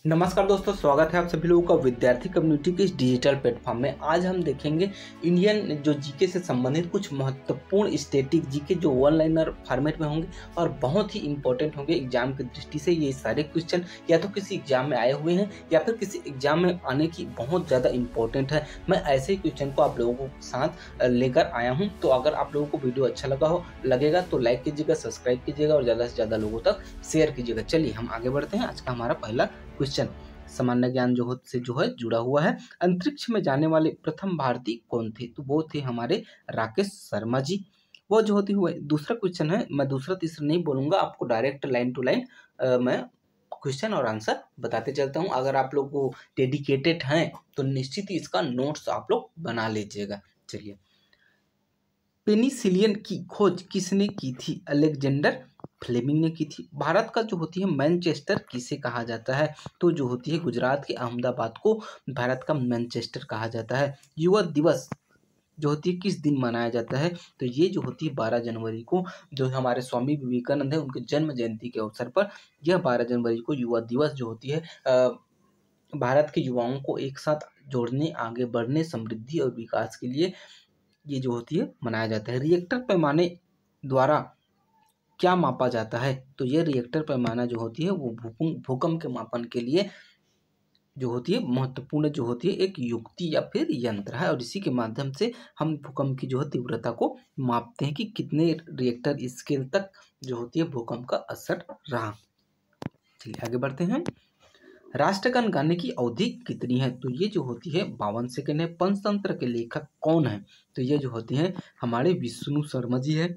नमस्कार दोस्तों, स्वागत है आप सभी लोगों का विद्यार्थी कम्युनिटी के इस डिजिटल प्लेटफॉर्म में। आज हम देखेंगे इंडियन जो जीके से संबंधित कुछ महत्वपूर्ण स्टैटिक जीके जो वन लाइनर फॉर्मेट में होंगे और बहुत ही इंपॉर्टेंट होंगे एग्जाम की दृष्टि से। ये सारे क्वेश्चन या तो किसी एग्जाम में आए हुए हैं या फिर किसी एग्जाम में आने की बहुत ज़्यादा इंपॉर्टेंट है। मैं ऐसे ही क्वेश्चन को आप लोगों के साथ लेकर आया हूँ। तो अगर आप लोगों को वीडियो अच्छा लगेगा तो लाइक कीजिएगा, सब्सक्राइब कीजिएगा और ज़्यादा से ज़्यादा लोगों तक शेयर कीजिएगा। चलिए हम आगे बढ़ते हैं। आज का हमारा पहला क्वेश्चन सामान्य ज्ञान से जुड़ा हुआ है। अंतरिक्ष में जाने वाले प्रथम भारतीय कौन थे? तो वो थे हमारे राकेश शर्मा जी। वो जो होती हुए दूसरा क्वेश्चन है, मैं दूसरा तीसरा नहीं बोलूंगा, आपको डायरेक्ट लाइन टू लाइन मैं क्वेश्चन और आंसर बताते चलता हूँ। अगर आप लोग को डेडिकेटेड हैं तो निश्चित ही इसका नोट्स आप लोग बना लीजिएगा। चलिए, पेनिसिलियन की खोज किसने की थी? अलेक्जेंडर फ्लेमिंग ने की थी। भारत का जो होती है मैनचेस्टर किसे कहा जाता है? तो जो होती है गुजरात के अहमदाबाद को भारत का मैनचेस्टर कहा जाता है। युवा दिवस जो होती है किस दिन मनाया जाता है? तो ये जो होती है 12 जनवरी को, जो हमारे स्वामी विवेकानंद है उनके जन्म जयंती के अवसर पर यह 12 जनवरी को युवा दिवस जो होती है भारत के युवाओं को एक साथ जोड़ने, आगे बढ़ने, समृद्धि और विकास के लिए ये जो होती है मनाया जाता है। रिएक्टर पैमाने द्वारा क्या मापा जाता है? तो यह रिएक्टर पैमाना जो होती है वो भूकंप के मापन के लिए जो होती है महत्वपूर्ण जो होती है एक युक्ति या फिर यंत्र है, और इसी के माध्यम से हम भूकंप की जो है तीव्रता को मापते हैं कि कितने रिएक्टर स्केल तक जो होती है भूकंप का असर रहा। चलिए आगे बढ़ते हैं। राष्ट्रगान गाने की अवधि कितनी है? तो ये जो होती है 52 सेकेंड है। पंचतंत्र के लेखक कौन है? तो ये जो होती है हमारे विष्णु शर्मा जी है।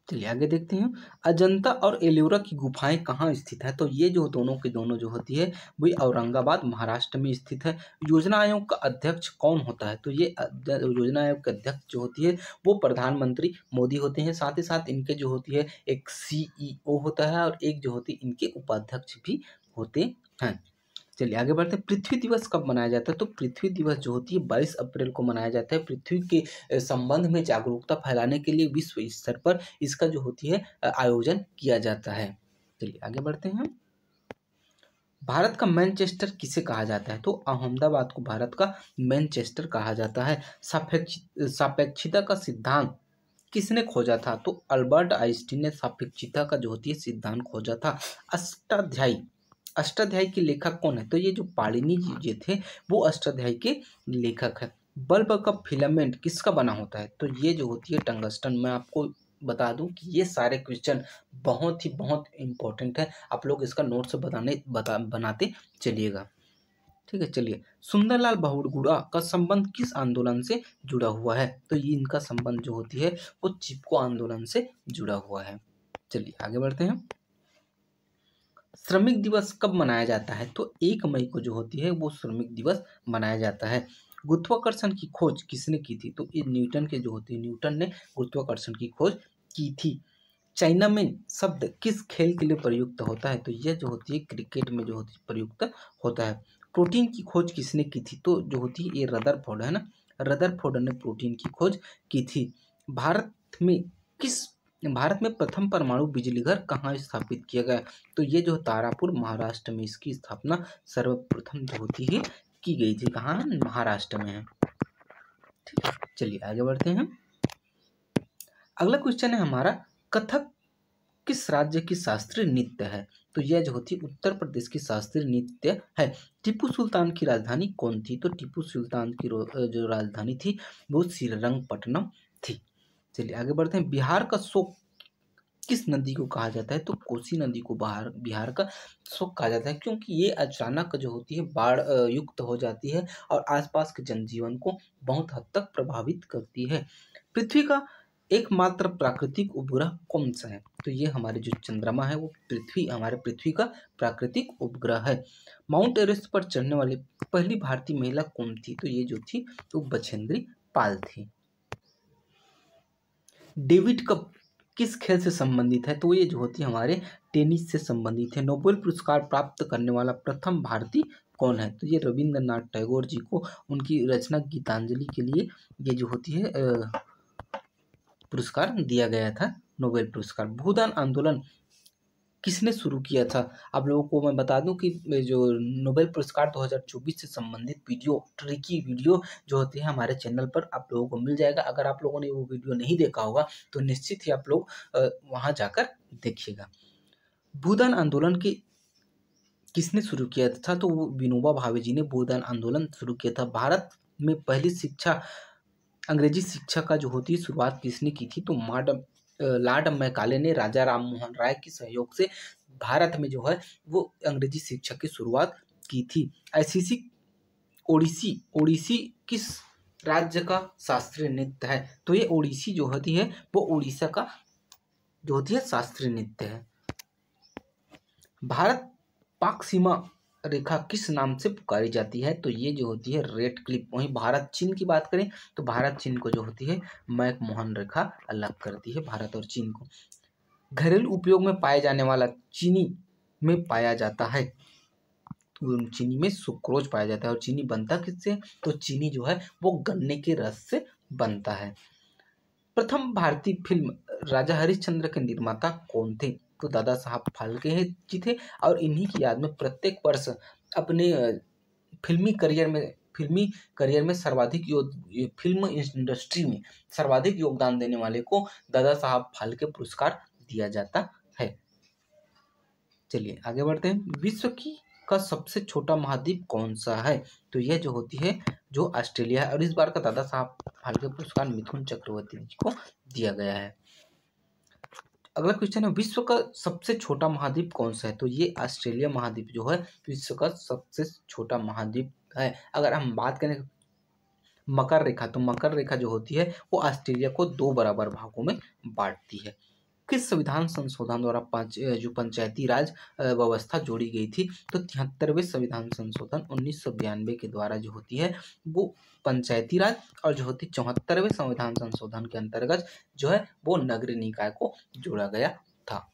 चलिए आगे देखते हैं। अजंता और एलोरा की गुफाएं कहाँ स्थित है? तो ये जो दोनों के दोनों जो होती है वही औरंगाबाद महाराष्ट्र में स्थित है। योजना आयोग का अध्यक्ष कौन होता है? तो ये योजना आयोग का अध्यक्ष जो होती है वो प्रधानमंत्री मोदी होते हैं। साथ ही साथ इनके जो होती है एक CEO होता है और एक जो होती है इनके उपाध्यक्ष भी होते हैं। चलिए आगे बढ़ते हैं। पृथ्वी दिवस कब मनाया जाता है? तो पृथ्वी दिवस जो होती है 22 अप्रैल को मनाया जाता है। पृथ्वी के संबंध में जागरूकता फैलाने के लिए विश्व स्तर पर इसका जो होती है आयोजन किया जाता है। चलिए आगे बढ़ते हैं। भारत का मैनचेस्टर किसे कहा जाता है? तो अहमदाबाद को भारत का मैनचेस्टर कहा जाता है। सापेक्षिता का सिद्धांत किसने खोजा था? तो अल्बर्ट आइंस्टीन ने सापेक्षिता का जो होती है सिद्धांत खोजा था। अष्टाध्यायी के लेखक कौन है? तो ये जो पाणिनि जी थे वो अष्टाध्यायी के लेखक है। बल्ब का फिलामेंट किसका बना होता है? तो ये जो होती है टंगस्टन। मैं आपको बता दूं कि ये सारे क्वेश्चन बहुत इंपॉर्टेंट है। आप लोग इसका नोट्स बनाते चलिएगा। ठीक है। चलिए, सुंदरलाल बहुगुणा का संबंध किस आंदोलन से जुड़ा हुआ है? तो ये इनका संबंध जो होती है वो चिपको आंदोलन से जुड़ा हुआ है। चलिए आगे बढ़ते हैं। श्रमिक दिवस कब मनाया जाता है? तो 1 मई को जो होती है वो श्रमिक दिवस मनाया जाता है। गुरुत्वाकर्षण की खोज किसने की थी? तो ये न्यूटन के जो होती है न्यूटन ने गुरुत्वाकर्षण की खोज की थी। चाइना में शब्द किस खेल के लिए प्रयुक्त होता है? तो यह जो होती है क्रिकेट में जो होती है प्रयुक्त होता है। प्रोटीन की खोज किसने की थी? तो जो होती है ये रदरफोर्ड है ना, रदरफोर्ड ने प्रोटीन की खोज की थी। भारत में भारत में प्रथम परमाणु बिजली घर कहाँ स्थापित किया गया? तो ये जो तारापुर महाराष्ट्र में इसकी स्थापना सर्वप्रथम जो होती है की गई थी। कहाँ? महाराष्ट्र में है। ठीक है। चलिए आगे बढ़ते हैं। अगला क्वेश्चन है हमारा, कथक किस राज्य की शास्त्रीय नृत्य है? तो यह जो होती है उत्तर प्रदेश की शास्त्रीय नृत्य है। टिप्पू सुल्तान की राजधानी कौन थी? तो टिप्पू सुल्तान की जो राजधानी थी वो श्रीरंगपट्टनम थी। चलिए आगे बढ़ते हैं। बिहार का शोक किस नदी को कहा जाता है? तो कोसी नदी को बिहार का शोक कहा जाता है, क्योंकि ये अचानक जो होती है बाढ़ युक्त हो जाती है और आसपास के जनजीवन को बहुत हद तक प्रभावित करती है। पृथ्वी का एकमात्र प्राकृतिक उपग्रह कौन सा है? तो ये हमारे जो चंद्रमा है वो हमारे पृथ्वी का प्राकृतिक उपग्रह है। माउंट एवरेस्ट पर चढ़ने वाली पहली भारतीय महिला कौन थी? तो ये जो थी तो बछेंद्री पाल थी। डेविड कप किस खेल से संबंधित है? तो ये जो होती है हमारे टेनिस से संबंधित है। नोबेल पुरस्कार प्राप्त करने वाला प्रथम भारतीय कौन है? तो ये रविंद्रनाथ टैगोर जी को उनकी रचना गीतांजलि के लिए ये जो होती है पुरस्कार दिया गया था, नोबेल पुरस्कार। भूदान आंदोलन किसने शुरू किया था? आप लोगों को मैं बता दूं कि जो नोबेल पुरस्कार 2024 से संबंधित वीडियो, ट्रिकी वीडियो जो होती है हमारे चैनल पर आप लोगों को मिल जाएगा। अगर आप लोगों ने वो वीडियो नहीं देखा होगा तो निश्चित ही आप लोग वहाँ जाकर देखिएगा। भूदान आंदोलन की किसने शुरू किया था? तो वो विनोबा भावे जी ने भूदान आंदोलन शुरू किया था। भारत में पहली शिक्षा, अंग्रेजी शिक्षा का जो होती है शुरुआत किसने की थी? तो लॉर्ड मैकाले ने राजा राम मोहन राय के सहयोग से भारत में जो है वो अंग्रेजी शिक्षा की शुरुआत की थी। आईसीसी ओडिसी, ओडिसी किस राज्य का शास्त्रीय नृत्य है? तो ये ओडिसी जो होती है वो उड़ीसा का जो होती है शास्त्रीय नृत्य है। भारत पाक सीमा रेखा किस नाम से पुकारी जाती है? तो ये जो होती है रेड क्लिफ। वहीं भारत चीन की बात करें तो भारत चीन को जो होती है मैकमोहन रेखा अलग करती है भारत और चीन को। घरेलू उपयोग में पाए जाने वाला चीनी में पाया जाता है, तो चीनी में सुक्रोज पाया जाता है। और चीनी बनता किससे? तो चीनी जो है वो गन्ने के रस से बनता है। प्रथम भारतीय फिल्म राजा हरिश्चंद्र के निर्माता कौन थे? तो दादा साहब फाल्के जी थे। और इन्हीं की याद में प्रत्येक वर्ष अपने फिल्मी करियर में सर्वाधिक फिल्म इंडस्ट्री में सर्वाधिक योगदान देने वाले को दादा साहब फाल्के पुरस्कार दिया जाता है। चलिए आगे बढ़ते हैं। विश्व की का सबसे छोटा महाद्वीप कौन सा है? तो यह जो होती है जो ऑस्ट्रेलिया है। और इस बार का दादा साहब फाल्के पुरस्कार मिथुन चक्रवर्ती जी को दिया गया है। अगला क्वेश्चन है, विश्व का सबसे छोटा महाद्वीप कौन सा है? तो ये ऑस्ट्रेलिया महाद्वीप जो है विश्व का सबसे छोटा महाद्वीप है। अगर हम बात करें मकर रेखा, तो मकर रेखा जो होती है वो ऑस्ट्रेलिया को 2 बराबर भागों में बांटती है। किस संविधान संशोधन द्वारा जो पंचायती राज व्यवस्था जोड़ी गई थी? तो 73वें संविधान संशोधन 1992 के द्वारा जो होती है वो पंचायती राज, और जो होती 74वें संविधान संशोधन के अंतर्गत जो है वो नगरीय निकाय को जोड़ा गया था।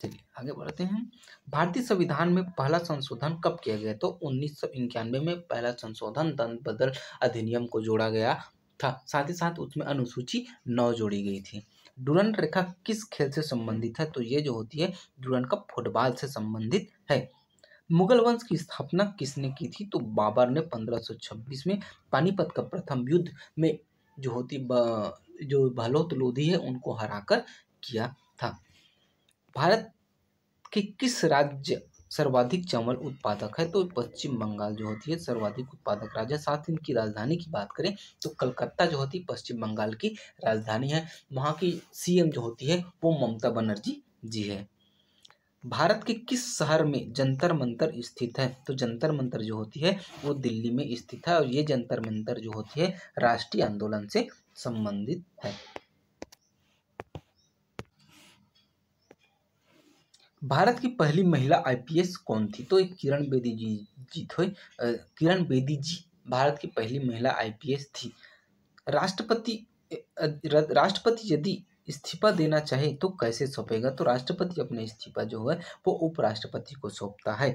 चलिए आगे बढ़ते हैं। भारतीय संविधान में पहला संशोधन कब किया गया? तो 1991 में पहला संशोधन दंड बदल अधिनियम को जोड़ा गया था। साथ ही साथ उसमें अनुसूची 9 जोड़ी गई थी। डुरंड रेखा किस खेल से संबंधित है? तो ये जो होती है डुरंड कप फुटबॉल से संबंधित है। मुगल वंश की स्थापना किसने की थी? तो बाबर ने 1526 में पानीपत का प्रथम युद्ध में जो होती जो बहलोत लोधी है उनको हराकर किया था। भारत के किस राज्य सर्वाधिक चावल उत्पादक है? तो पश्चिम बंगाल जो होती है सर्वाधिक उत्पादक राज्य। साथ ही इनकी राजधानी की बात करें तो कलकत्ता जो होती है पश्चिम बंगाल की राजधानी है। वहाँ की सीएम जो होती है वो ममता बनर्जी जी है। भारत के किस शहर में जंतर मंतर स्थित है? तो जंतर मंतर जो होती है वो दिल्ली में स्थित है। और ये जंतर मंतर जो होती है राष्ट्रीय आंदोलन से संबंधित है। भारत की पहली महिला आईपीएस कौन थी? तो एक किरण बेदी जी थे। किरण बेदी जी भारत की पहली महिला आईपीएस थी। राष्ट्रपति यदि इस्तीफा देना चाहे तो कैसे सौंपेगा? तो राष्ट्रपति अपने इस्तीफा जो है वो उपराष्ट्रपति को सौंपता है।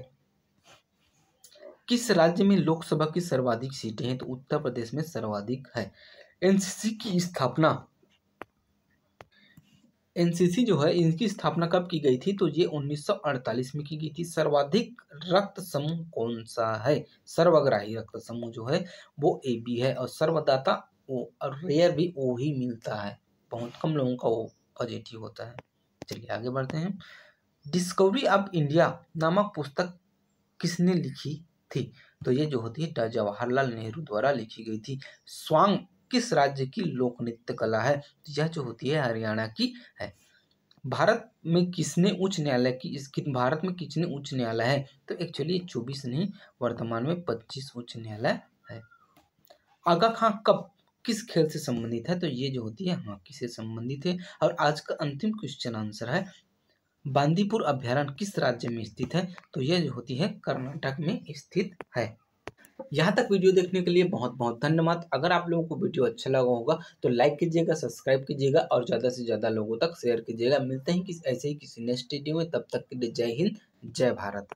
किस राज्य में लोकसभा की सर्वाधिक सीटें हैं? तो उत्तर प्रदेश में सर्वाधिक है। एनसीसी की स्थापना, एनसीसी जो है इनकी स्थापना कब की गई थी? तो ये 1948 में की गई थी। सर्वाधिक रक्त समूह कौन सा है? सर्वग्राही रक्त समूह जो है वो एबी है। और सर्वदाता और रेयर भी ओ ही मिलता है, बहुत कम लोगों का वो पॉजिटिव होता है। चलिए आगे बढ़ते हैं। डिस्कवरी ऑफ इंडिया नामक पुस्तक किसने लिखी थी? तो ये जो होती है जवाहरलाल नेहरू द्वारा लिखी गई थी। स्वांग किस राज्य की लोक नृत्य कला है? यह जो होती है हरियाणा की है। भारत में कितने उच्च न्यायालय है? तो एक्चुअली 24 नहीं, वर्तमान में 25 उच्च न्यायालय है। आगा खां कब किस खेल से संबंधित है? तो ये जो होती है हॉकी से संबंधित है। और आज का अंतिम क्वेश्चन आंसर है, बांदीपुर अभ्यारण्य किस राज्य में स्थित है? तो यह जो होती है कर्नाटक में स्थित है। यहाँ तक वीडियो देखने के लिए बहुत बहुत धन्यवाद। अगर आप लोगों को वीडियो अच्छा लगा होगा तो लाइक कीजिएगा, सब्सक्राइब कीजिएगा और ज़्यादा से ज़्यादा लोगों तक शेयर कीजिएगा। मिलते हैं ऐसे ही किसी नेक्स्ट वीडियो में, तब तक के लिए जय हिंद, जय भारत।